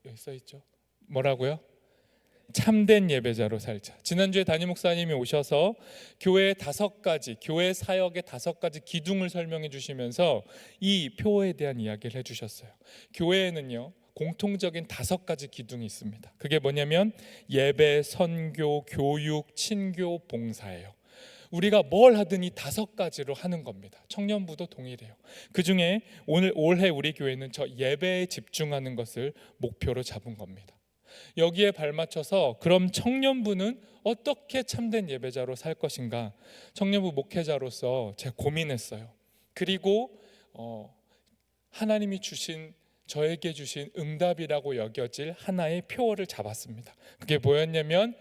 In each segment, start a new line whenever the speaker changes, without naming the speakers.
여기 써 있죠. 뭐라고요? 참된 예배자로 살자. 지난주에 담임 목사님이 오셔서 교회 5가지, 교회 사역의 5가지 기둥을 설명해 주시면서 이 표에 대한 이야기를 해주셨어요. 교회에는요 공통적인 5가지 기둥이 있습니다. 그게 뭐냐면 예배, 선교, 교육, 친교, 봉사예요. 우리가 뭘 하든 이 5가지로 하는 겁니다. 청년부도 동일해요. 그 중에 올해 우리 교회는 저 예배에 집중하는 것을 목표로 잡은 겁니다. 여기에 발맞춰서 그럼 청년부는 어떻게 참된 예배자로 살 것인가, 청년부 목회자로서 제가 고민했어요. 그리고 하나님이 저에게 주신 응답이라고 여겨질 하나의 표어를 잡았습니다. 그게 뭐였냐면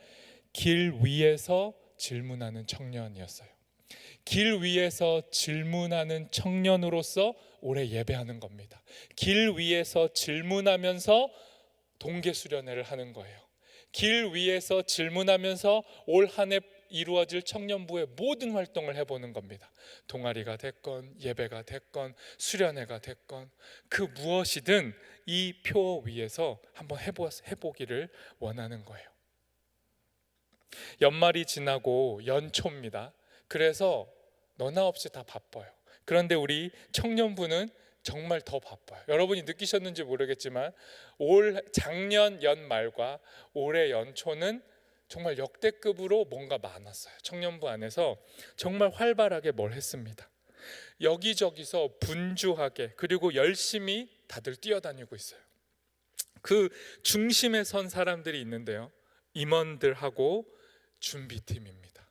길 위에서 질문하는 청년이었어요. 길 위에서 질문하는 청년으로서 올해 예배하는 겁니다. 길 위에서 질문하면서 동계 수련회를 하는 거예요. 길 위에서 질문하면서 올 한 해 이루어질 청년부의 모든 활동을 해보는 겁니다. 동아리가 됐건 예배가 됐건 수련회가 됐건 그 무엇이든 이 표 위에서 한번 해보기를 원하는 거예요. 연말이 지나고 연초입니다. 그래서 너나 없이 다 바빠요. 그런데 우리 청년부는 정말 더 바빠요. 여러분이 느끼셨는지 모르겠지만 작년 연말과 올해 연초는 정말 역대급으로 뭔가 많았어요. 청년부 안에서 정말 활발하게 뭘 했습니다. 여기저기서 분주하게 그리고 열심히 다들 뛰어다니고 있어요. 그 중심에 선 사람들이 있는데요, 임원들하고 준비팀입니다.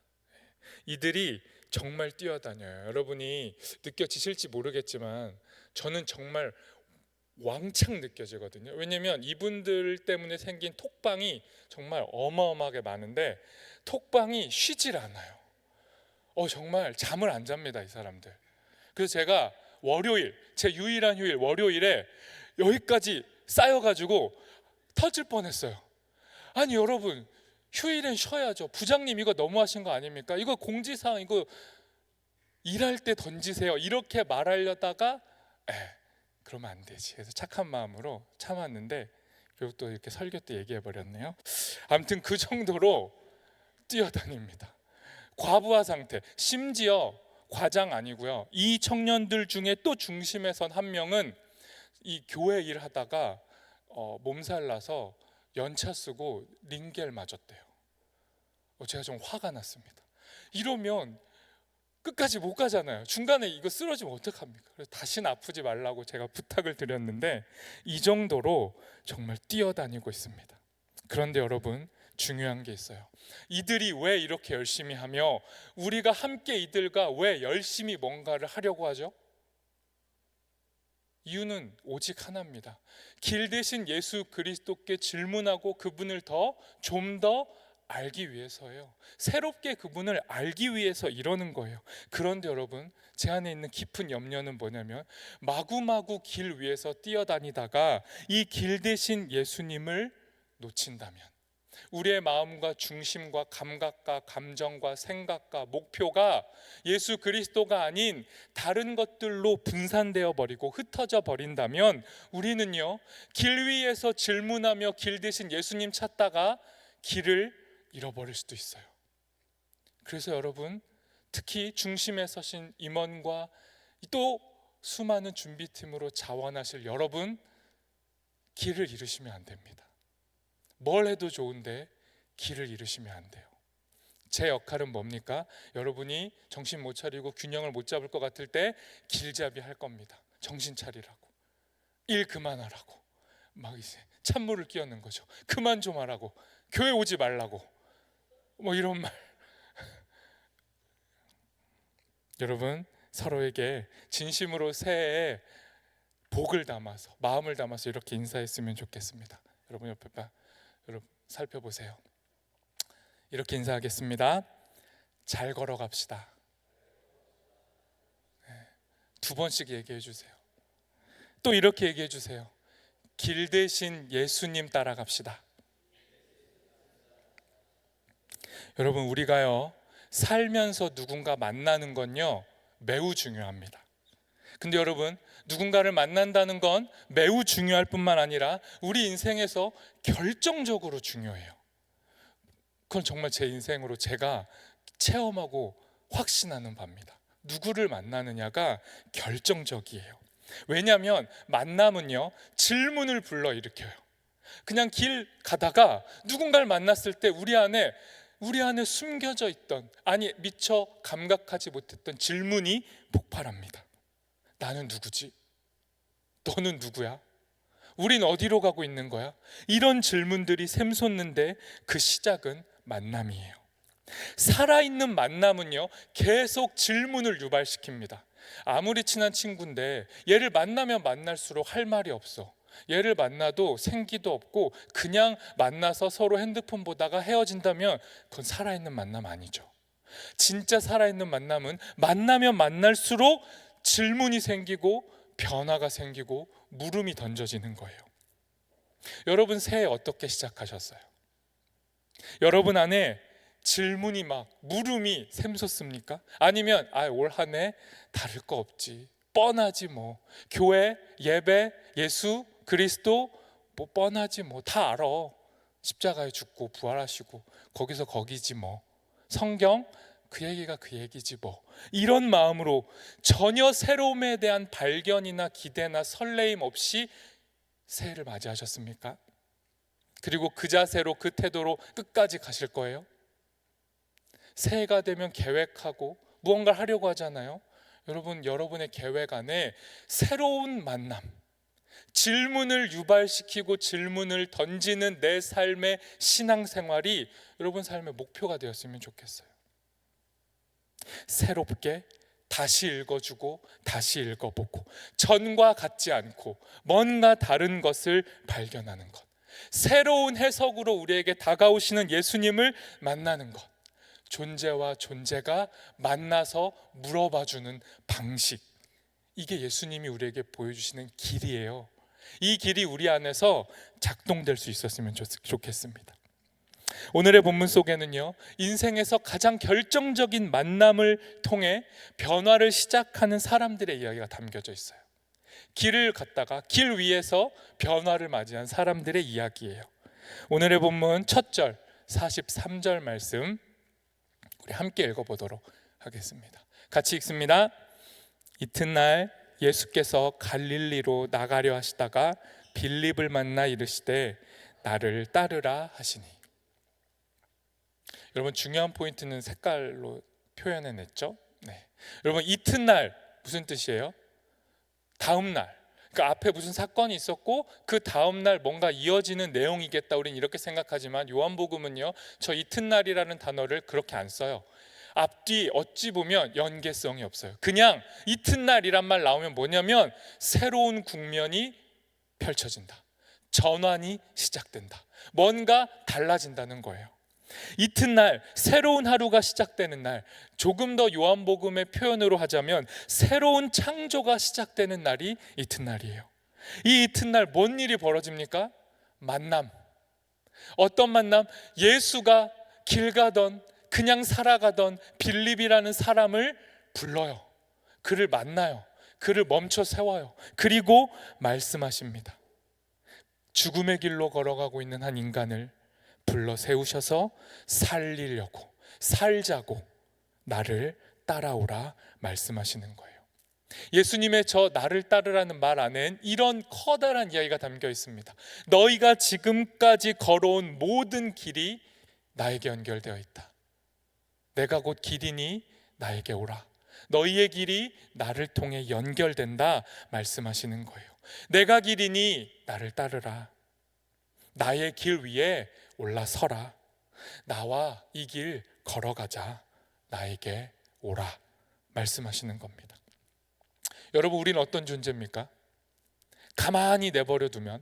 이들이 정말 뛰어다녀요. 여러분이 느껴지실지 모르겠지만 저는 정말 왕창 느껴지거든요. 왜냐하면 이분들 때문에 생긴 톡방이 정말 어마어마하게 많은데 톡방이 쉬질 않아요. 정말 잠을 안 잡니다, 이 사람들. 그래서 제가 월요일, 제 유일한 휴일 월요일에 여기까지 쌓여가지고 터질 뻔했어요. 아니 여러분, 휴일엔 쉬어야죠. 부장님 이거 너무하신 거 아닙니까? 이거 공지사항 이거 일할 때 던지세요. 이렇게 말하려다가 그러면 안 되지. 그래서 착한 마음으로 참았는데 결국 또 이렇게 설교 때 얘기해 버렸네요. 아무튼 그 정도로 뛰어다닙니다. 과부하 상태. 심지어 과장 아니고요, 이 청년들 중에 또 중심에 선 한 명은 이 교회 일하다가 몸살 나서 연차 쓰고 링겔 맞았대요. 제가 좀 화가 났습니다. 이러면 끝까지 못 가잖아요. 중간에 이거 쓰러지면 어떡합니까? 그래서 다시는 아프지 말라고 제가 부탁을 드렸는데 이 정도로 정말 뛰어다니고 있습니다. 그런데 여러분, 중요한 게 있어요. 이들이 왜 이렇게 열심히 하며 우리가 함께 이들과 왜 열심히 뭔가를 하려고 하죠? 이유는 오직 하나입니다. 길 대신 예수 그리스도께 질문하고 그분을 좀 더 알기 위해서예요. 새롭게 그분을 알기 위해서 이러는 거예요. 그런데 여러분, 제 안에 있는 깊은 염려는 뭐냐면 마구마구 길 위에서 뛰어다니다가 이 길 대신 예수님을 놓친다면, 우리의 마음과 중심과 감각과 감정과 생각과 목표가 예수 그리스도가 아닌 다른 것들로 분산되어 버리고 흩어져 버린다면 우리는요, 길 위에서 질문하며 길 대신 예수님 찾다가 길을 잃어버릴 수도 있어요. 그래서 여러분, 특히 중심에 서신 임원과 또 수많은 준비팀으로 자원하실 여러분, 길을 잃으시면 안 됩니다. 뭘 해도 좋은데 길을 잃으시면 안 돼요. 제 역할은 뭡니까? 여러분이 정신 못 차리고 균형을 못 잡을 것 같을 때 길잡이 할 겁니다. 정신 차리라고, 일 그만하라고, 막 이제 찬물을 끼얹는 거죠. 그만 좀 하라고, 교회 오지 말라고, 뭐 이런 말. 여러분, 서로에게 진심으로 새해에 복을 담아서, 마음을 담아서 이렇게 인사했으면 좋겠습니다. 여러분 옆에 여러분 살펴보세요. 이렇게 인사하겠습니다. 잘 걸어갑시다. 2번씩 얘기해 주세요. 또 이렇게 얘기해 주세요. 길 대신 예수님 따라갑시다. 여러분, 우리가요 살면서 누군가 만나는 건요 매우 중요합니다. 근데 여러분, 누군가를 만난다는 건 매우 중요할 뿐만 아니라 우리 인생에서 결정적으로 중요해요. 그건 정말 제 인생으로 제가 체험하고 확신하는 바입니다. 누구를 만나느냐가 결정적이에요. 왜냐하면 만남은요, 질문을 불러일으켜요. 그냥 길 가다가 누군가를 만났을 때 우리 안에 숨겨져 있던, 아니 미처 감각하지 못했던 질문이 폭발합니다. 나는 누구지? 너는 누구야? 우린 어디로 가고 있는 거야? 이런 질문들이 샘솟는데 그 시작은 만남이에요. 살아있는 만남은요, 계속 질문을 유발시킵니다. 아무리 친한 친구인데 얘를 만나면 만날수록 할 말이 없어. 얘를 만나도 생기도 없고 그냥 만나서 서로 핸드폰 보다가 헤어진다면 그건 살아있는 만남 아니죠. 진짜 살아있는 만남은 만나면 만날수록 질문이 생기고 변화가 생기고 물음이 던져지는 거예요. 여러분 새해 어떻게 시작하셨어요? 여러분 안에 질문이 막 물음이 샘솟습니까? 아니면 올 한 해 다를 거 없지, 뻔하지 뭐, 교회, 예배, 예수, 그리스도 뭐 뻔하지 뭐, 다 알아. 십자가에 죽고 부활하시고 거기서 거기지 뭐, 성경 그 얘기가 그 얘기지 뭐, 이런 마음으로 전혀 새로움에 대한 발견이나 기대나 설레임 없이 새해를 맞이하셨습니까? 그리고 그 자세로, 그 태도로 끝까지 가실 거예요? 새해가 되면 계획하고 무언가를 하려고 하잖아요. 여러분, 여러분의 계획 안에 새로운 만남, 질문을 유발시키고 질문을 던지는 내 삶의 신앙생활이 여러분 삶의 목표가 되었으면 좋겠어요. 새롭게 다시 읽어주고 다시 읽어보고 전과 같지 않고 뭔가 다른 것을 발견하는 것, 새로운 해석으로 우리에게 다가오시는 예수님을 만나는 것, 존재와 존재가 만나서 물어봐주는 방식, 이게 예수님이 우리에게 보여주시는 길이에요. 이 길이 우리 안에서 작동될 수 있었으면 좋겠습니다. 오늘의 본문 속에는요, 인생에서 가장 결정적인 만남을 통해 변화를 시작하는 사람들의 이야기가 담겨져 있어요. 길을 갔다가 길 위에서 변화를 맞이한 사람들의 이야기예요. 오늘의 본문 첫 절 43절 말씀 우리 함께 읽어보도록 하겠습니다. 같이 읽습니다. 이튿날 예수께서 갈릴리로 나가려 하시다가 빌립을 만나 이르시되 나를 따르라 하시니. 여러분, 중요한 포인트는 색깔로 표현해냈죠. 네. 여러분, 이튿날 무슨 뜻이에요? 다음날. 그러니까 앞에 무슨 사건이 있었고 그 다음날 뭔가 이어지는 내용이겠다, 우리는 이렇게 생각하지만 요한복음은요, 저 이튿날이라는 단어를 그렇게 안 써요. 앞뒤 어찌 보면 연계성이 없어요. 그냥 이튿날이란 말 나오면 뭐냐면 새로운 국면이 펼쳐진다, 전환이 시작된다, 뭔가 달라진다는 거예요. 이튿날, 새로운 하루가 시작되는 날, 조금 더 요한복음의 표현으로 하자면 새로운 창조가 시작되는 날이 이튿날이에요. 이 이튿날 뭔 일이 벌어집니까? 만남. 어떤 만남? 예수가 길 가던, 그냥 살아가던 빌립이라는 사람을 불러요. 그를 만나요. 그를 멈춰 세워요. 그리고 말씀하십니다. 죽음의 길로 걸어가고 있는 한 인간을 불러 세우셔서 살자고 나를 따라오라 말씀하시는 거예요. 예수님의 저 나를 따르라는 말 안엔 이런 커다란 이야기가 담겨 있습니다. 너희가 지금까지 걸어온 모든 길이 나에게 연결되어 있다. 내가 곧 길이니 나에게 오라. 너희의 길이 나를 통해 연결된다 말씀하시는 거예요. 내가 길이니 나를 따르라. 나의 길 위에 올라서라. 나와 이 길 걸어가자. 나에게 오라 말씀하시는 겁니다. 여러분, 우리는 어떤 존재입니까? 가만히 내버려 두면,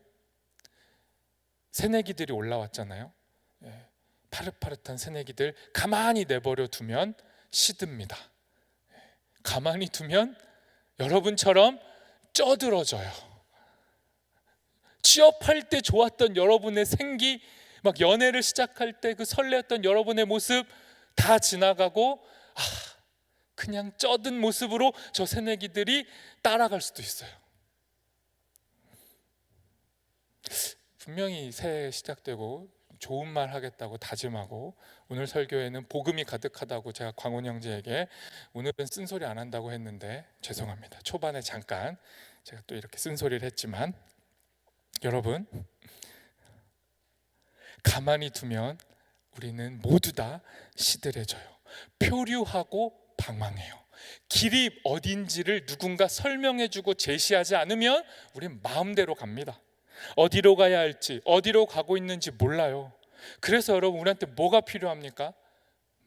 새내기들이 올라왔잖아요. 파릇파릇한 새내기들 가만히 내버려 두면 시듭니다. 가만히 두면 여러분처럼 쪄들어져요. 취업할 때 좋았던 여러분의 생기, 막 연애를 시작할 때 그 설레었던 여러분의 모습 다 지나가고 그냥 쪄든 모습으로 저 새내기들이 따라갈 수도 있어요. 분명히 새해 시작되고 좋은 말 하겠다고 다짐하고 오늘 설교에는 복음이 가득하다고 제가 광훈 형제에게 오늘은 쓴소리 안 한다고 했는데 죄송합니다. 초반에 잠깐 제가 또 이렇게 쓴소리를 했지만 여러분, 가만히 두면 우리는 모두 다 시들해져요. 표류하고 방황해요. 길이 어딘지를 누군가 설명해주고 제시하지 않으면 우린 마음대로 갑니다. 어디로 가야 할지, 어디로 가고 있는지 몰라요. 그래서 여러분, 우리한테 뭐가 필요합니까?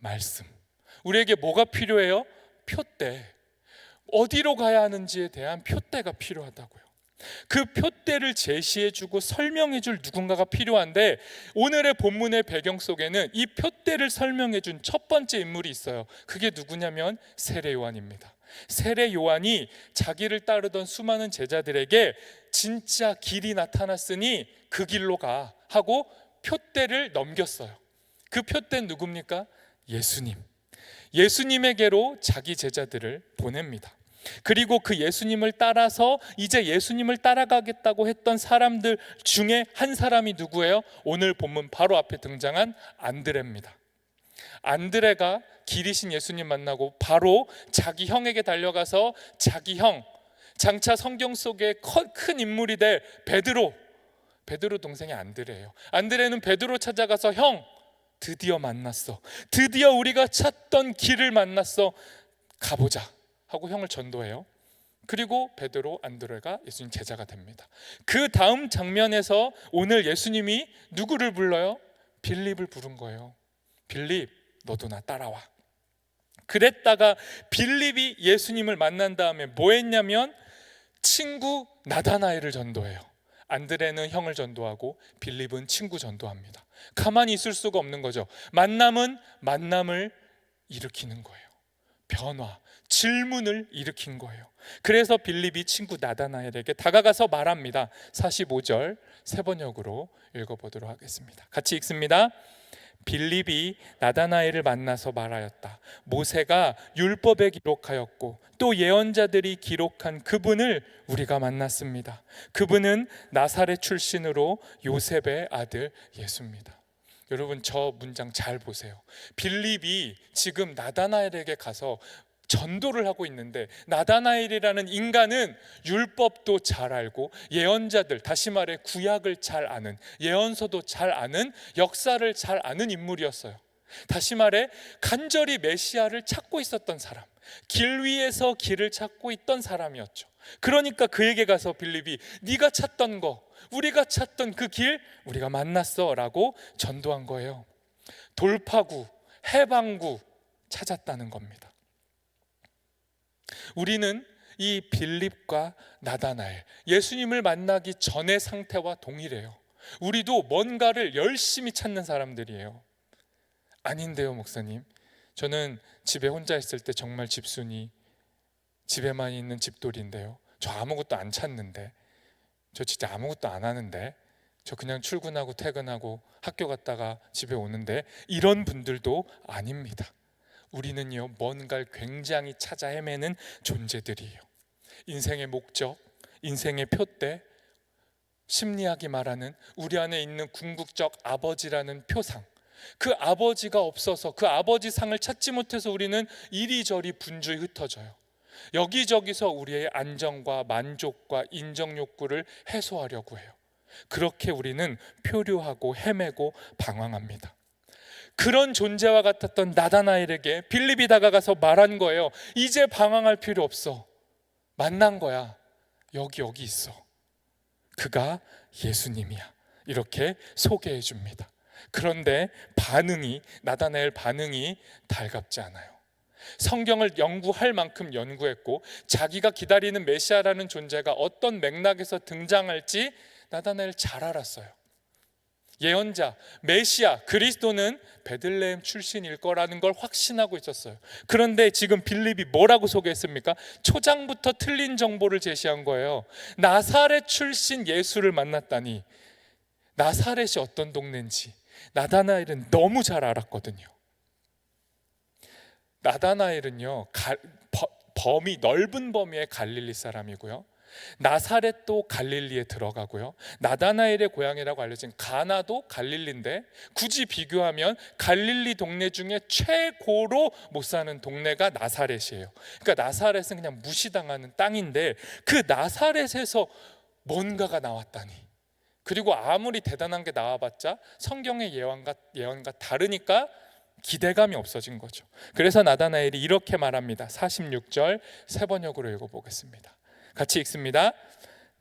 말씀. 우리에게 뭐가 필요해요? 표대. 어디로 가야 하는지에 대한 표대가 필요하다고요. 그 표대를 제시해주고 설명해줄 누군가가 필요한데, 오늘의 본문의 배경 속에는 이 표대를 설명해준 첫 번째 인물이 있어요. 그게 누구냐면 세례 요한입니다. 세례 요한이 자기를 따르던 수많은 제자들에게 진짜 길이 나타났으니 그 길로 가 하고 표대를 넘겼어요. 그 표대는 누굽니까? 예수님. 예수님에게로 자기 제자들을 보냅니다. 그리고 그 예수님을 따라서 이제 예수님을 따라가겠다고 했던 사람들 중에 한 사람이 누구예요? 오늘 본문 바로 앞에 등장한 안드레입니다. 안드레가 길이신 예수님 만나고 바로 자기 형에게 달려가서 자기 형, 장차 성경 속에 큰 인물이 될 베드로 동생이 안드레예요. 안드레는 베드로 찾아가서 형, 드디어 만났어. 드디어 우리가 찾던 길을 만났어. 가보자 하고 형을 전도해요. 그리고 베드로, 안드레가 예수님 제자가 됩니다. 그 다음 장면에서 오늘 예수님이 누구를 불러요? 빌립을 부른 거예요. 빌립, 너도 나 따라와. 그랬다가 빌립이 예수님을 만난 다음에 뭐 했냐면 친구 나다나엘을 전도해요. 안드레는 형을 전도하고 빌립은 친구 전도합니다. 가만히 있을 수가 없는 거죠. 만남은 만남을 일으키는 거예요. 변화, 질문을 일으킨 거예요. 그래서 빌립이 친구 나다나엘에게 다가가서 말합니다. 45절 세 번역으로 읽어보도록 하겠습니다. 같이 읽습니다. 빌립이 나다나엘을 만나서 말하였다. 모세가 율법에 기록하였고 또 예언자들이 기록한 그분을 우리가 만났습니다. 그분은 나사렛 출신으로 요셉의 아들 예수입니다. 여러분, 저 문장 잘 보세요. 빌립이 지금 나다나엘에게 가서 전도를 하고 있는데, 나다나엘이라는 인간은 율법도 잘 알고 예언자들, 다시 말해 구약을 잘 아는, 예언서도 잘 아는, 역사를 잘 아는 인물이었어요. 다시 말해 간절히 메시아를 찾고 있었던 사람, 길 위에서 길을 찾고 있던 사람이었죠. 그러니까 그에게 가서 빌립이 네가 찾던 거, 우리가 찾던 그 길 우리가 만났어 라고 전도한 거예요. 돌파구, 해방구 찾았다는 겁니다. 우리는 이 빌립과 나다나엘, 예수님을 만나기 전의 상태와 동일해요. 우리도 뭔가를 열심히 찾는 사람들이에요. 아닌데요, 목사님. 저는 집에 혼자 있을 때 정말 집순이, 집에만 있는 집돌이인데요. 저 아무것도 안 찾는데, 저 진짜 아무것도 안 하는데, 저 그냥 출근하고 퇴근하고 학교 갔다가 집에 오는데, 이런 분들도 아닙니다. 우리는요, 뭔가를 굉장히 찾아 헤매는 존재들이에요. 인생의 목적, 인생의 표대, 심리학이 말하는 우리 안에 있는 궁극적 아버지라는 표상, 그 아버지가 없어서 그 아버지 상을 찾지 못해서 우리는 이리저리 분주히 흩어져요. 여기저기서 우리의 안정과 만족과 인정 욕구를 해소하려고 해요. 그렇게 우리는 표류하고 헤매고 방황합니다. 그런 존재와 같았던 나다나엘에게 빌립이 다가가서 말한 거예요. 이제 방황할 필요 없어. 만난 거야. 여기 있어. 그가 예수님이야. 이렇게 소개해 줍니다. 그런데 나다나엘 반응이 달갑지 않아요. 성경을 연구할 만큼 연구했고 자기가 기다리는 메시아라는 존재가 어떤 맥락에서 등장할지 나다나엘 잘 알았어요. 예언자, 메시아, 그리스도는 베들레헴 출신일 거라는 걸 확신하고 있었어요. 그런데 지금 빌립이 뭐라고 소개했습니까? 초장부터 틀린 정보를 제시한 거예요. 나사렛 출신 예수를 만났다니. 나사렛이 어떤 동네인지 나다나엘은 너무 잘 알았거든요. 나다나엘은요, 넓은 범위의 갈릴리 사람이고요, 나사렛도 갈릴리에 들어가고요. 나다나엘의 고향이라고 알려진 가나도 갈릴리인데 굳이 비교하면 갈릴리 동네 중에 최고로 못 사는 동네가 나사렛이에요. 그러니까 나사렛은 그냥 무시당하는 땅인데 그 나사렛에서 뭔가가 나왔다니. 그리고 아무리 대단한 게 나와봤자 성경의 예언과 다르니까 기대감이 없어진 거죠. 그래서 나다나엘이 이렇게 말합니다. 46절 새 번역으로 읽어보겠습니다. 같이 읽습니다.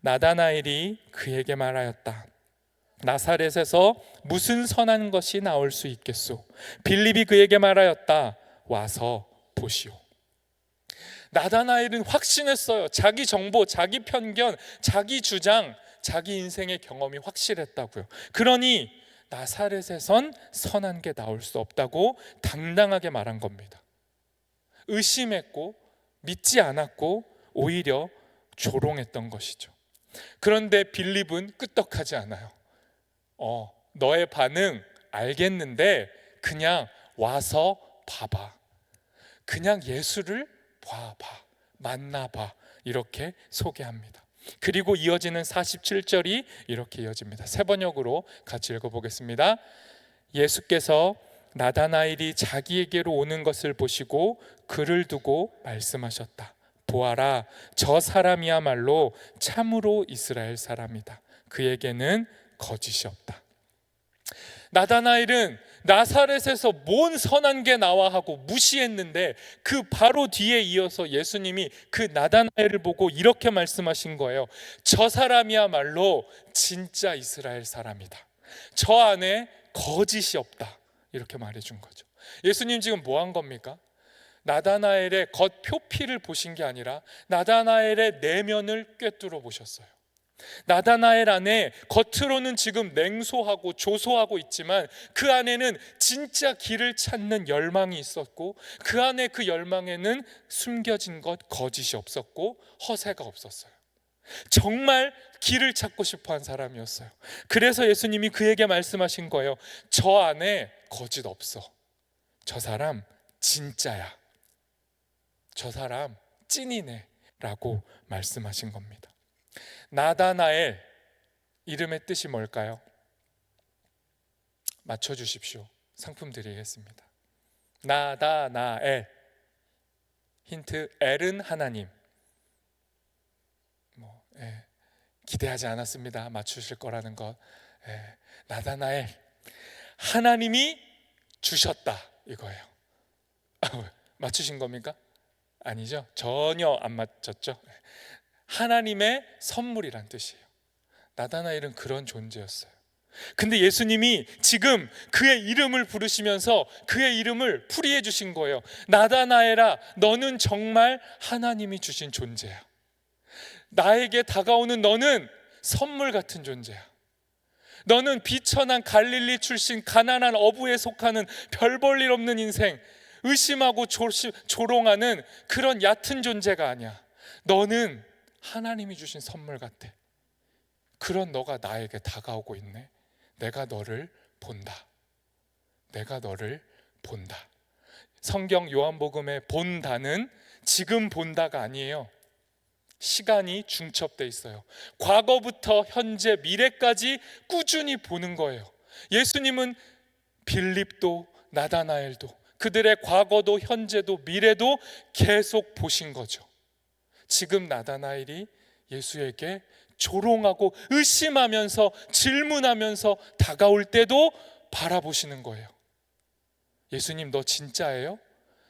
나다나엘이 그에게 말하였다. 나사렛에서 무슨 선한 것이 나올 수 있겠소? 빌립이 그에게 말하였다. 와서 보시오. 나다나엘은 확신했어요. 자기 정보, 자기 편견, 자기 주장, 자기 인생의 경험이 확실했다고요. 그러니 나사렛에선 선한 게 나올 수 없다고 당당하게 말한 겁니다. 의심했고 믿지 않았고 오히려 조롱했던 것이죠. 그런데 빌립은 끄떡하지 않아요. 너의 반응 알겠는데 그냥 와서 봐봐. 그냥 예수를 봐봐, 만나봐, 이렇게 소개합니다. 그리고 이어지는 47절이 이렇게 이어집니다. 새 번역으로 같이 읽어보겠습니다. 예수께서 나다나엘이 자기에게로 오는 것을 보시고 그를 두고 말씀하셨다. 보아라, 저 사람이야말로 참으로 이스라엘 사람이다. 그에게는 거짓이 없다. 나다나엘은 나사렛에서 뭔 선한 게 나와 하고 무시했는데 그 바로 뒤에 이어서 예수님이 그 나다나엘을 보고 이렇게 말씀하신 거예요. 저 사람이야말로 진짜 이스라엘 사람이다. 저 안에 거짓이 없다. 이렇게 말해준 거죠. 예수님 지금 뭐 한 겁니까? 나다나엘의 겉 표피를 보신 게 아니라 나다나엘의 내면을 꿰뚫어 보셨어요. 나다나엘 안에 겉으로는 지금 냉소하고 조소하고 있지만 그 안에는 진짜 길을 찾는 열망이 있었고 그 안에 그 열망에는 숨겨진 것 거짓이 없었고 허세가 없었어요. 정말 길을 찾고 싶어한 사람이었어요. 그래서 예수님이 그에게 말씀하신 거예요. 저 안에 거짓 없어. 저 사람 진짜야. 저 사람 찐이네 라고 말씀하신 겁니다. 나다나엘, 이름의 뜻이 뭘까요? 맞춰주십시오. 상품 드리겠습니다. 나다나엘, 힌트, 엘은 하나님. 기대하지 않았습니다. 맞추실 거라는 것. 나다나엘, 하나님이 주셨다 이거예요. 맞추신 겁니까? 아니죠? 전혀 안 맞췄죠? 하나님의 선물이란 뜻이에요. 나다나엘은 그런 존재였어요. 근데 예수님이 지금 그의 이름을 부르시면서 그의 이름을 풀이해 주신 거예요. 나다나엘아, 너는 정말 하나님이 주신 존재야. 나에게 다가오는 너는 선물 같은 존재야. 너는 비천한 갈릴리 출신 가난한 어부에 속하는 별 볼 일 없는 인생, 의심하고 조롱하는 그런 얕은 존재가 아니야. 너는 하나님이 주신 선물 같아. 그런 너가 나에게 다가오고 있네. 내가 너를 본다. 내가 너를 본다. 성경 요한복음의 본다는 지금 본다가 아니에요. 시간이 중첩돼 있어요. 과거부터 현재, 미래까지 꾸준히 보는 거예요. 예수님은 빌립도 나다나엘도 그들의 과거도 현재도 미래도 계속 보신 거죠. 지금 나다나엘이 예수에게 조롱하고 의심하면서 질문하면서 다가올 때도 바라보시는 거예요. 예수님, 너 진짜예요?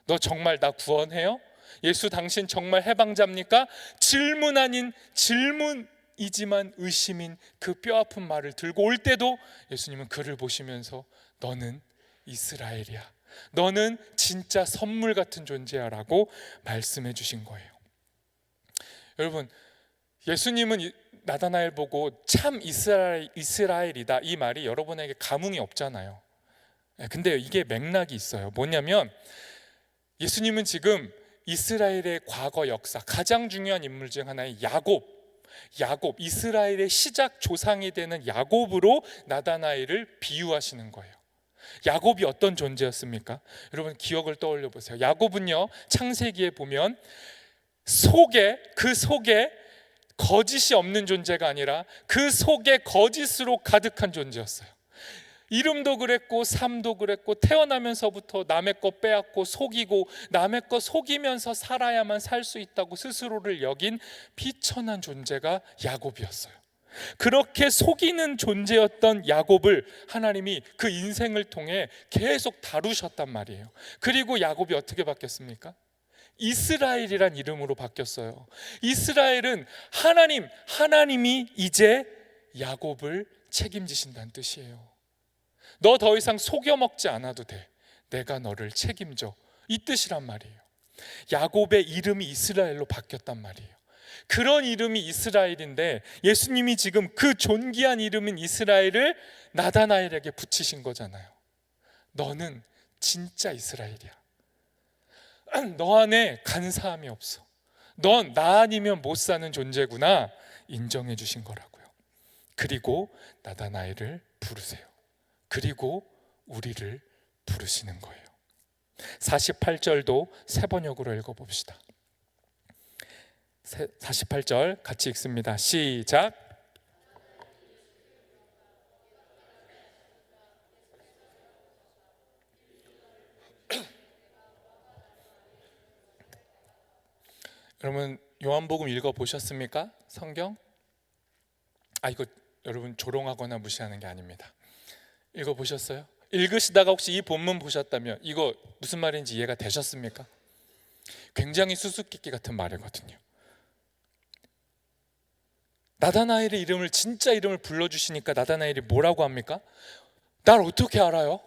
너 정말 나 구원해요? 예수, 당신 정말 해방자입니까? 질문 아닌 질문이지만 의심인 그 뼈아픈 말을 들고 올 때도 예수님은 그를 보시면서 너는 이스라엘이야. 너는 진짜 선물 같은 존재야 라고 말씀해 주신 거예요. 여러분, 예수님은 나다나엘 보고 참 이스라엘이다 이 말이 여러분에게 감흥이 없잖아요. 근데 이게 맥락이 있어요. 뭐냐면 예수님은 지금 이스라엘의 과거 역사, 가장 중요한 인물 중 하나의 야곱, 이스라엘의 시작 조상이 되는 야곱으로 나다나엘을 비유하시는 거예요. 야곱이 어떤 존재였습니까? 여러분 기억을 떠올려 보세요. 야곱은요, 창세기에 보면 그 속에 거짓이 없는 존재가 아니라 그 속에 거짓으로 가득한 존재였어요. 이름도 그랬고 삶도 그랬고 태어나면서부터 남의 것 빼앗고 속이고 남의 것 속이면서 살아야만 살 수 있다고 스스로를 여긴 비천한 존재가 야곱이었어요. 그렇게 속이는 존재였던 야곱을 하나님이 그 인생을 통해 계속 다루셨단 말이에요. 그리고 야곱이 어떻게 바뀌었습니까? 이스라엘이란 이름으로 바뀌었어요. 이스라엘은 하나님이 이제 야곱을 책임지신다는 뜻이에요. 너 더 이상 속여 먹지 않아도 돼. 내가 너를 책임져. 이 뜻이란 말이에요. 야곱의 이름이 이스라엘로 바뀌었단 말이에요. 그런 이름이 이스라엘인데 예수님이 지금 그 존귀한 이름인 이스라엘을 나다나엘에게 붙이신 거잖아요. 너는 진짜 이스라엘이야. 너 안에 간사함이 없어. 넌 나 아니면 못 사는 존재구나 인정해 주신 거라고요. 그리고 나다나엘을 부르세요. 그리고 우리를 부르시는 거예요. 48절도 세 번역으로 읽어봅시다. 48절 같이 읽습니다. 시작. 여러분 요한복음 읽어보셨습니까? 성경? 이거 여러분 조롱하거나 무시하는 게 아닙니다. 읽어보셨어요? 읽으시다가 혹시 이 본문 보셨다면 이거 무슨 말인지 이해가 되셨습니까? 굉장히 수수께끼 같은 말이거든요. 나다나엘의 이름을 진짜 이름을 불러주시니까 나다나엘이 뭐라고 합니까? 날 어떻게 알아요?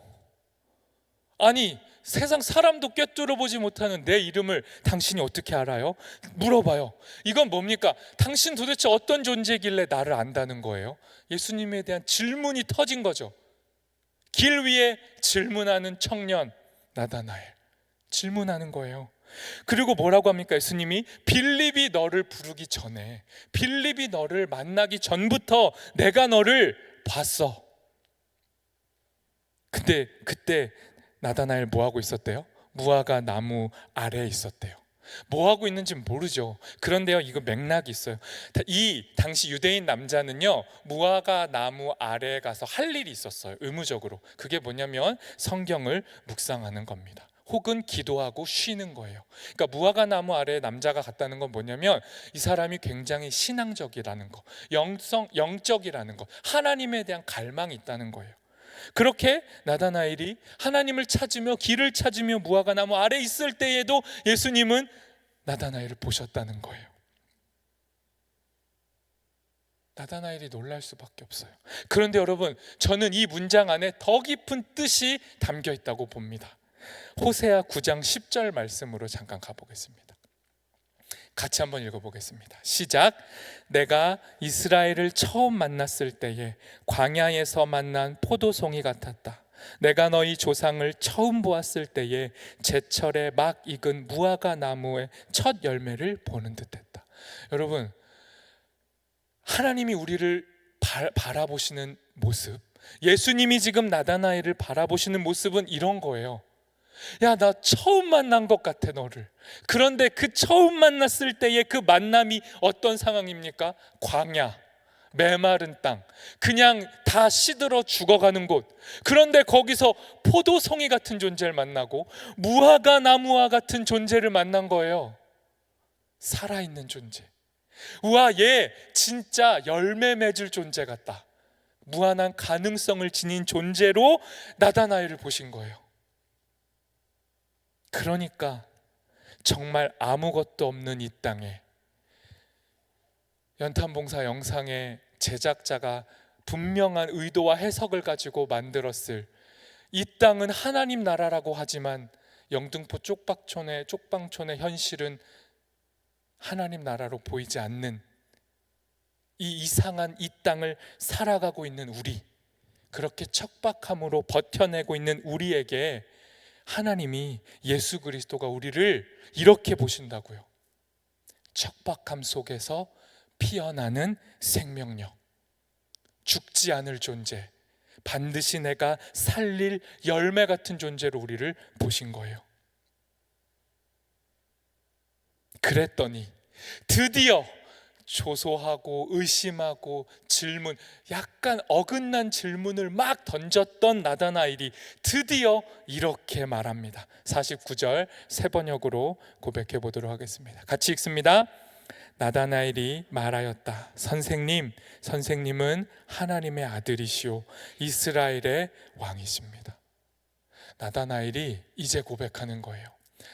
아니 세상 사람도 꿰뚫어보지 못하는 내 이름을 당신이 어떻게 알아요? 물어봐요. 이건 뭡니까? 당신 도대체 어떤 존재길래 나를 안다는 거예요? 예수님에 대한 질문이 터진 거죠. 길 위에 질문하는 청년 나다나엘 질문하는 거예요. 그리고 뭐라고 합니까? 예수님이 빌립이 너를 부르기 전에, 빌립이 너를 만나기 전부터 내가 너를 봤어. 근데 그때 나다나엘 뭐 하고 있었대요? 무화과 나무 아래에 있었대요. 뭐 하고 있는지 모르죠. 그런데요, 이거 맥락이 있어요. 이 당시 유대인 남자는요, 무화과 나무 아래에 가서 할 일이 있었어요. 의무적으로. 그게 뭐냐면 성경을 묵상하는 겁니다. 혹은 기도하고 쉬는 거예요. 그러니까 무화과 나무 아래에 남자가 갔다는 건 뭐냐면 이 사람이 굉장히 신앙적이라는 거, 영적이라는 거, 하나님에 대한 갈망이 있다는 거예요. 그렇게 나다나엘이 하나님을 찾으며 길을 찾으며 무화과 나무 아래에 있을 때에도 예수님은 나다나엘을 보셨다는 거예요. 나다나엘이 놀랄 수밖에 없어요. 그런데 여러분, 저는 이 문장 안에 더 깊은 뜻이 담겨 있다고 봅니다. 호세아 9장 10절 말씀으로 잠깐 가보겠습니다. 같이 한번 읽어보겠습니다. 시작. 내가 이스라엘을 처음 만났을 때에 광야에서 만난 포도송이 같았다. 내가 너희 조상을 처음 보았을 때에 제철에 막 익은 무화과 나무의 첫 열매를 보는 듯했다. 여러분, 하나님이 우리를 바라보시는 모습, 예수님이 지금 나다나엘을 바라보시는 모습은 이런 거예요. 야, 나 처음 만난 것 같아 너를. 그런데 그 처음 만났을 때의 그 만남이 어떤 상황입니까? 광야, 메마른 땅, 그냥 다 시들어 죽어가는 곳. 그런데 거기서 포도송이 같은 존재를 만나고 무화과 나무와 같은 존재를 만난 거예요. 살아있는 존재. 우와, 얘 진짜 열매 맺을 존재 같다. 무한한 가능성을 지닌 존재로 나다나엘을 보신 거예요. 그러니까 정말 아무것도 없는 이 땅에 연탄봉사 영상의 제작자가 분명한 의도와 해석을 가지고 만들었을 이 땅은 하나님 나라라고 하지만 영등포 쪽방촌의 현실은 하나님 나라로 보이지 않는 이 이상한 이 땅을 살아가고 있는 우리, 그렇게 척박함으로 버텨내고 있는 우리에게 하나님이, 예수 그리스도가 우리를 이렇게 보신다고요. 척박함 속에서 피어나는 생명력, 죽지 않을 존재, 반드시 내가 살릴 열매 같은 존재로 우리를 보신 거예요. 그랬더니 드디어 조소하고 의심하고 질문, 약간 어긋난 질문을 막 던졌던 나다나엘이 드디어 이렇게 말합니다. 49절 세 번역으로 고백해 보도록 하겠습니다. 같이 읽습니다. 나다나엘이 말하였다. 선생님은 하나님의 아들이시오 이스라엘의 왕이십니다. 나다나엘이 이제 고백하는 거예요.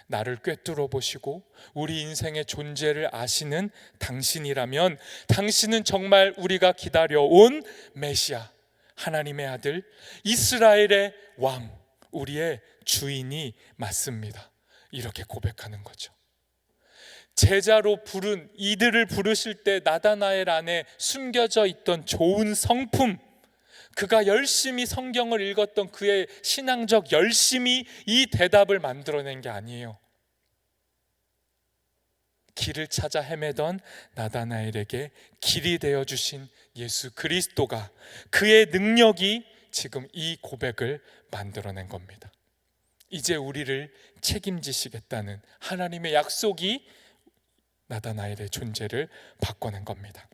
나를 꿰뚫어 보시고 우리 인생의 존재를 아시는 당신이라면 당신은 정말 우리가 기다려온 메시아, 하나님의 아들, 이스라엘의 왕, 우리의 주인이 맞습니다. 이렇게 고백하는 거죠. 제자로 부른 이들을 부르실 때 나다나엘 안에 숨겨져 있던 좋은 성품, 그가 열심히 성경을 읽었던 그의 신앙적 열심이 이 대답을 만들어낸 게 아니에요. 길을 찾아 헤매던 나다나엘에게 길이 되어주신 예수 그리스도가, 그의 능력이 지금 이 고백을 만들어낸 겁니다. 이제 우리를 책임지시겠다는 하나님의 약속이 나다나엘의 존재를 바꿔낸 겁니다.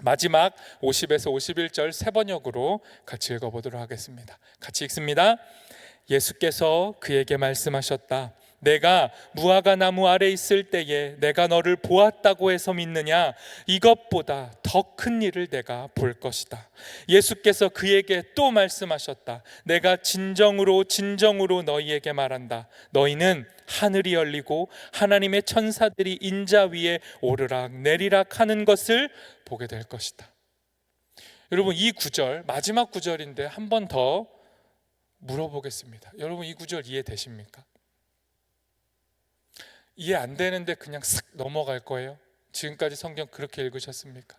마지막 50에서 51절 세 번역으로 같이 읽어보도록 하겠습니다. 같이 읽습니다. 예수께서 그에게 말씀하셨다. 내가 무화과 나무 아래 있을 때에 내가 너를 보았다고 해서 믿느냐? 이것보다 더 큰 일을 내가 볼 것이다. 예수께서 그에게 또 말씀하셨다. 내가 진정으로 너희에게 말한다. 너희는 하늘이 열리고 하나님의 천사들이 인자 위에 오르락 내리락 하는 것을 보게 될 것이다. 여러분, 이 구절, 마지막 구절인데 한 번 더 물어보겠습니다. 여러분, 이 구절 이해되십니까? 이해 안 되는데 그냥 쓱 넘어갈 거예요? 지금까지 성경 그렇게 읽으셨습니까?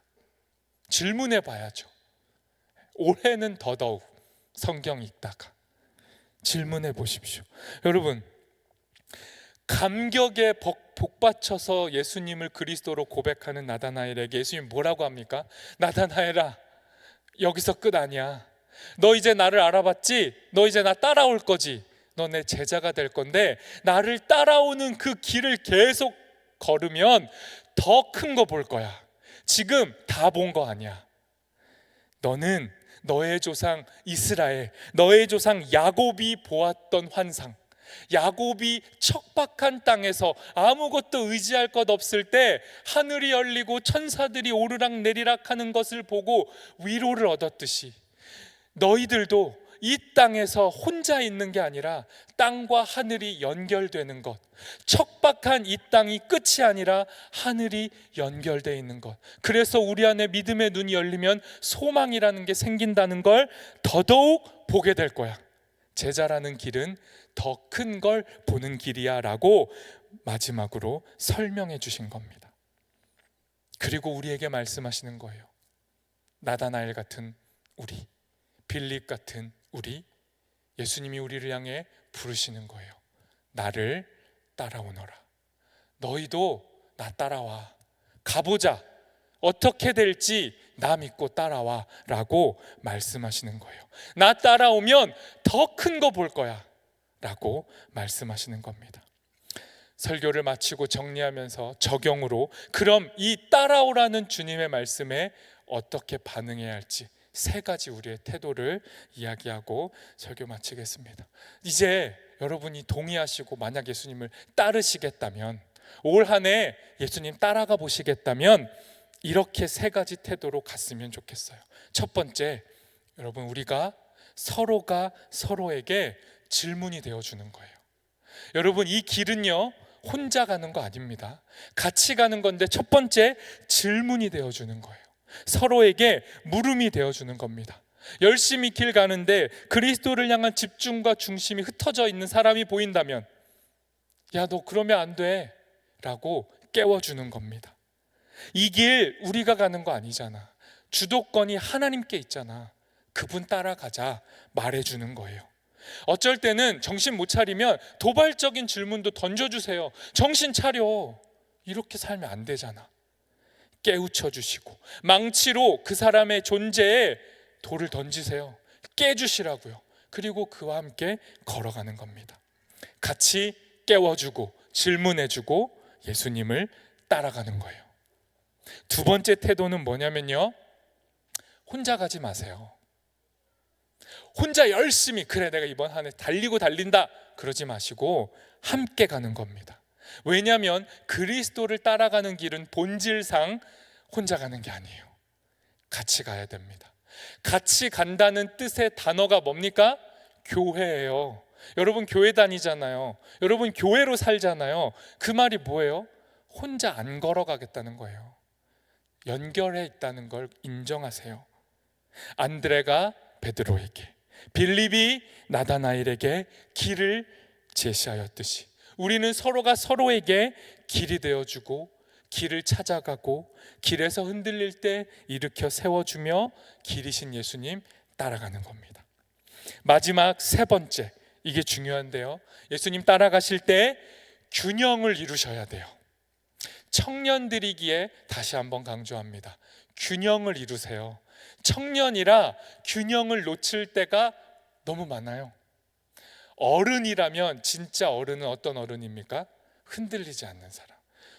질문해 봐야죠. 올해는 더더욱 성경 읽다가 질문해 보십시오. 여러분, 감격에 복받쳐서 예수님을 그리스도로 고백하는 나다나엘에게 예수님 뭐라고 합니까? 나다나엘아, 여기서 끝 아니야. 너 이제 나를 알아봤지? 너 이제 나 따라올 거지? 너 내 제자가 될 건데 나를 따라오는 그 길을 계속 걸으면 더 큰 거 볼 거야. 지금 다 본 거 아니야. 너는 너의 조상 이스라엘, 너의 조상 야곱이 보았던 환상, 야곱이 척박한 땅에서 아무것도 의지할 것 없을 때 하늘이 열리고 천사들이 오르락 내리락 하는 것을 보고 위로를 얻었듯이 너희들도 이 땅에서 혼자 있는 게 아니라 땅과 하늘이 연결되는 것, 척박한 이 땅이 끝이 아니라 하늘이 연결되어 있는 것, 그래서 우리 안에 믿음의 눈이 열리면 소망이라는 게 생긴다는 걸 더더욱 보게 될 거야. 제자라는 길은 더 큰 걸 보는 길이야 라고 마지막으로 설명해 주신 겁니다. 그리고 우리에게 말씀하시는 거예요. 나다나엘 같은 우리, 빌립 같은 우리, 예수님이 우리를 향해 부르시는 거예요. 나를 따라오너라. 너희도 나 따라와. 가보자. 어떻게 될지 나 믿고 따라와 라고 말씀하시는 거예요. 나 따라오면 더 큰 거 볼 거야 라고 말씀하시는 겁니다. 설교를 마치고 정리하면서 적용으로, 그럼 이 따라오라는 주님의 말씀에 어떻게 반응해야 할지 세 가지 우리의 태도를 이야기하고 설교 마치겠습니다. 이제 여러분이 동의하시고 만약 예수님을 따르시겠다면, 올 한 해 예수님 따라가 보시겠다면 이렇게 세 가지 태도로 갔으면 좋겠어요. 첫 번째, 여러분, 우리가 서로가 서로에게 질문이 되어주는 거예요. 여러분, 이 길은요 혼자 가는 거 아닙니다. 같이 가는 건데 첫 번째, 질문이 되어주는 거예요. 서로에게 물음이 되어주는 겁니다. 열심히 길 가는데 그리스도를 향한 집중과 중심이 흩어져 있는 사람이 보인다면, 야, 너 그러면 안 돼 라고 깨워주는 겁니다. 이 길 우리가 가는 거 아니잖아. 주도권이 하나님께 있잖아. 그분 따라가자 말해주는 거예요. 어쩔 때는 정신 못 차리면 도발적인 질문도 던져주세요. 정신 차려. 이렇게 살면 안 되잖아. 깨우쳐 주시고 망치로 그 사람의 존재에 돌을 던지세요. 깨주시라고요. 그리고 그와 함께 걸어가는 겁니다. 같이 깨워주고 질문해주고 예수님을 따라가는 거예요. 두 번째 태도는 뭐냐면요, 혼자 가지 마세요. 혼자 열심히 그래 내가 이번 한 해 달린다 그러지 마시고 함께 가는 겁니다. 왜냐하면 그리스도를 따라가는 길은 본질상 혼자 가는 게 아니에요. 같이 가야 됩니다. 같이 간다는 뜻의 단어가 뭡니까? 교회예요. 여러분 교회 다니잖아요. 여러분 교회로 살잖아요. 그 말이 뭐예요? 혼자 안 걸어가겠다는 거예요. 연결해 있다는 걸 인정하세요. 안드레가 베드로에게, 빌립이 나다나엘에게 길을 제시하였듯이 우리는 서로가 서로에게 길이 되어주고 길을 찾아가고 길에서 흔들릴 때 일으켜 세워주며 길이신 예수님 따라가는 겁니다. 마지막 세 번째, 이게 중요한데요, 예수님 따라가실 때 균형을 이루셔야 돼요. 청년들이기에 다시 한번 강조합니다. 균형을 이루세요. 청년이라 균형을 놓칠 때가 너무 많아요. 어른이라면 진짜 어른은 어떤 어른입니까? 흔들리지 않는 사람,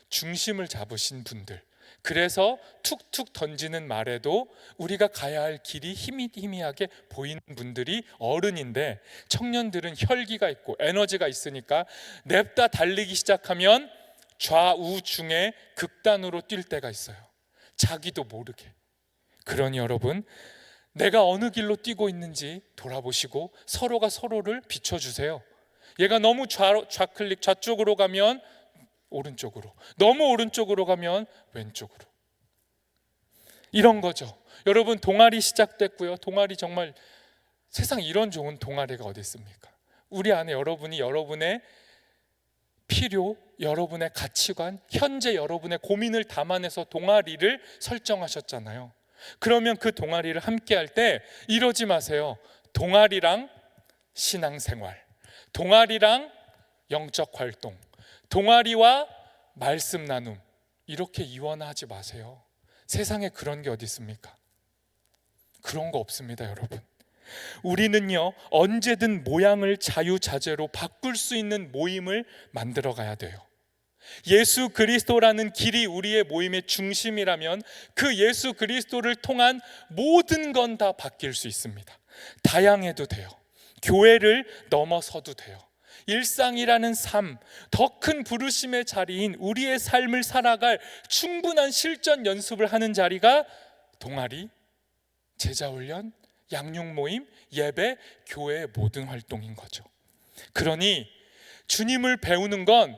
중심을 잡으신 분들. 그래서 툭툭 던지는 말에도 우리가 가야 할 길이 희미하게 보이는 분들이 어른인데, 청년들은 혈기가 있고 에너지가 있으니까 냅다 달리기 시작하면 좌우중에 극단으로 뛸 때가 있어요. 자기도 모르게. 그러니 여러분, 내가 어느 길로 뛰고 있는지 돌아보시고 서로가 서로를 비춰주세요. 얘가 너무 좌클릭 좌쪽으로 가면 오른쪽으로, 너무 오른쪽으로 가면 왼쪽으로. 이런 거죠. 여러분 동아리 시작됐고요. 동아리 정말 세상 이런 좋은 동아리가 어디 있습니까? 우리 안에 여러분이 여러분의 필요, 여러분의 가치관, 현재 여러분의 고민을 담아내서 동아리를 설정하셨잖아요. 그러면 그 동아리를 함께 할 때 이러지 마세요. 동아리랑 신앙생활, 동아리랑 영적 활동, 동아리와 말씀 나눔, 이렇게 이원하지 마세요. 세상에 그런 게 어디 있습니까? 그런 거 없습니다, 여러분. 우리는요, 언제든 모양을 자유자재로 바꿀 수 있는 모임을 만들어 가야 돼요. 예수 그리스도라는 길이 우리의 모임의 중심이라면 그 예수 그리스도를 통한 모든 건 다 바뀔 수 있습니다. 다양해도 돼요. 교회를 넘어서도 돼요. 일상이라는 삶, 더 큰 부르심의 자리인 우리의 삶을 살아갈 충분한 실전 연습을 하는 자리가 동아리, 제자훈련, 양육 모임, 예배, 교회의 모든 활동인 거죠. 그러니 주님을 배우는 건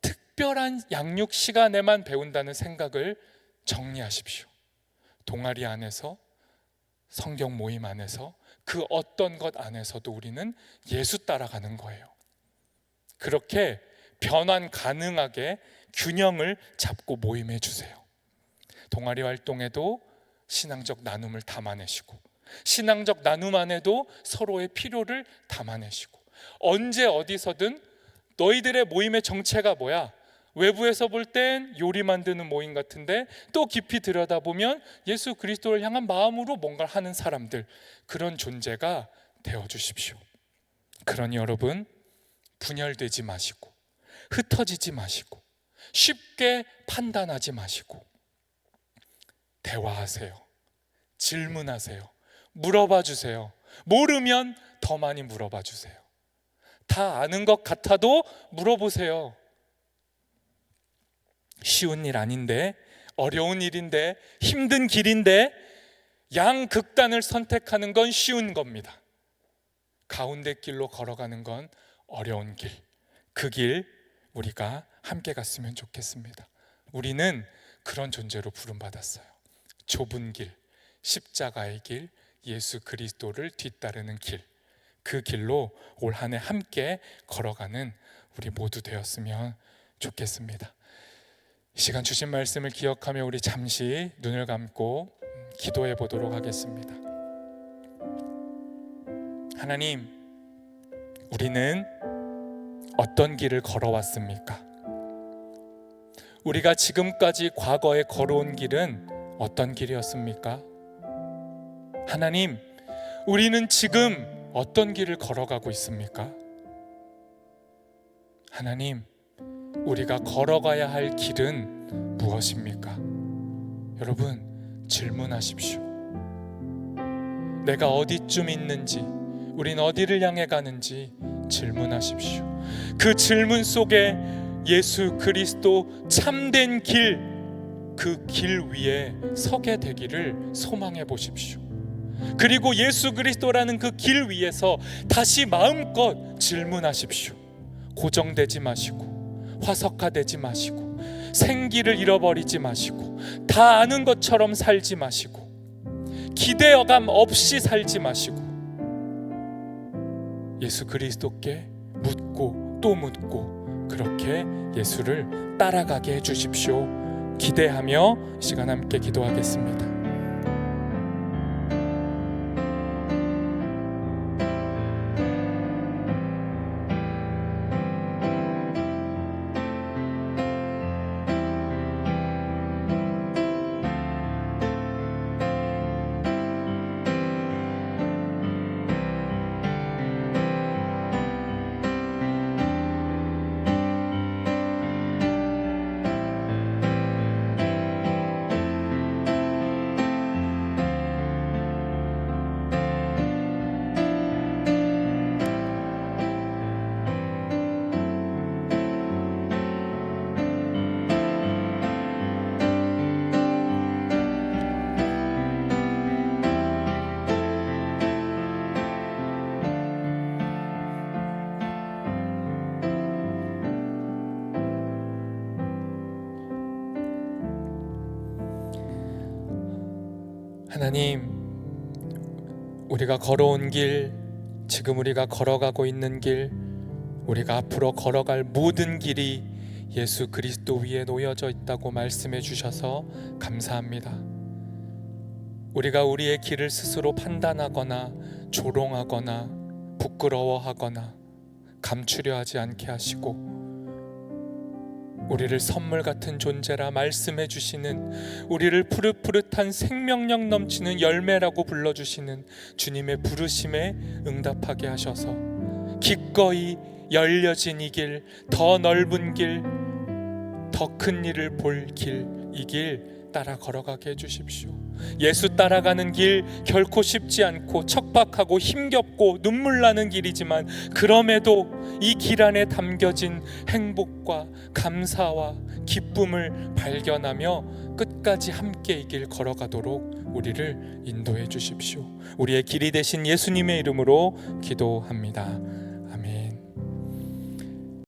특별한 양육 시간에만 배운다는 생각을 정리하십시오. 동아리 안에서, 성경 모임 안에서, 그 어떤 것 안에서도 우리는 예수 따라가는 거예요. 그렇게 변환 가능하게 균형을 잡고 모임해 주세요. 동아리 활동에도 신앙적 나눔을 담아내시고, 신앙적 나눔 안에도 서로의 필요를 담아내시고, 언제 어디서든 너희들의 모임의 정체가 뭐야? 외부에서 볼 땐 요리 만드는 모임 같은데 또 깊이 들여다보면 예수 그리스도를 향한 마음으로 뭔가를 하는 사람들, 그런 존재가 되어주십시오. 그러니 여러분, 분열되지 마시고 흩어지지 마시고 쉽게 판단하지 마시고 대화하세요. 질문하세요. 물어봐 주세요. 모르면 더 많이 물어봐 주세요. 다 아는 것 같아도 물어보세요. 쉬운 일 아닌데, 어려운 일인데, 힘든 길인데 양극단을 선택하는 건 쉬운 겁니다. 가운데 길로 걸어가는 건 어려운 길. 그 길 우리가 함께 갔으면 좋겠습니다. 우리는 그런 존재로 부름받았어요. 좁은 길, 십자가의 길, 예수 그리스도를 뒤따르는 길, 그 길로 올 한 해 함께 걸어가는 우리 모두 되었으면 좋겠습니다. 이 시간 주신 말씀을 기억하며 우리 잠시 눈을 감고 기도해 보도록 하겠습니다. 하나님, 우리는 어떤 길을 걸어왔습니까? 우리가 지금까지 과거에 걸어온 길은 어떤 길이었습니까? 하나님, 우리는 지금 어떤 길을 걸어가고 있습니까? 하나님, 우리가 걸어가야 할 길은 무엇입니까? 여러분, 질문하십시오. 내가 어디쯤 있는지, 우린 어디를 향해 가는지 질문하십시오. 그 질문 속에 예수 그리스도 참된 길, 그 길 위에 서게 되기를 소망해 보십시오. 그리고 예수 그리스도라는 그 길 위에서 다시 마음껏 질문하십시오. 고정되지 마시고, 화석화되지 마시고, 생기를 잃어버리지 마시고, 다 아는 것처럼 살지 마시고, 기대감 없이 살지 마시고, 예수 그리스도께 묻고 또 묻고 그렇게 예수를 따라가게 해주십시오. 기대하며 이 시간 함께 기도하겠습니다. 하나님, 우리가 걸어온 길, 지금 우리가 걸어가고 있는 길, 우리가 앞으로 걸어갈 모든 길이 예수 그리스도 위에 놓여져 있다고 말씀해 주셔서 감사합니다. 우리가 우리의 길을 스스로 판단하거나 조롱하거나 부끄러워하거나 감추려 하지 않게 하시고, 우리를 선물 같은 존재라 말씀해 주시는, 우리를 푸릇푸릇한 생명력 넘치는 열매라고 불러주시는 주님의 부르심에 응답하게 하셔서 기꺼이 열려진 이 길, 더 넓은 길, 더 큰 일을 볼 길, 이 길 따라 걸어가게 해주십시오. 예수 따라가는 길 결코 쉽지 않고 척박하고 힘겹고 눈물 나는 길이지만, 그럼에도 이 길 안에 담겨진 행복과 감사와 기쁨을 발견하며 끝까지 함께 이 길 걸어가도록 우리를 인도해 주십시오. 우리의 길이 되신 예수님의 이름으로 기도합니다.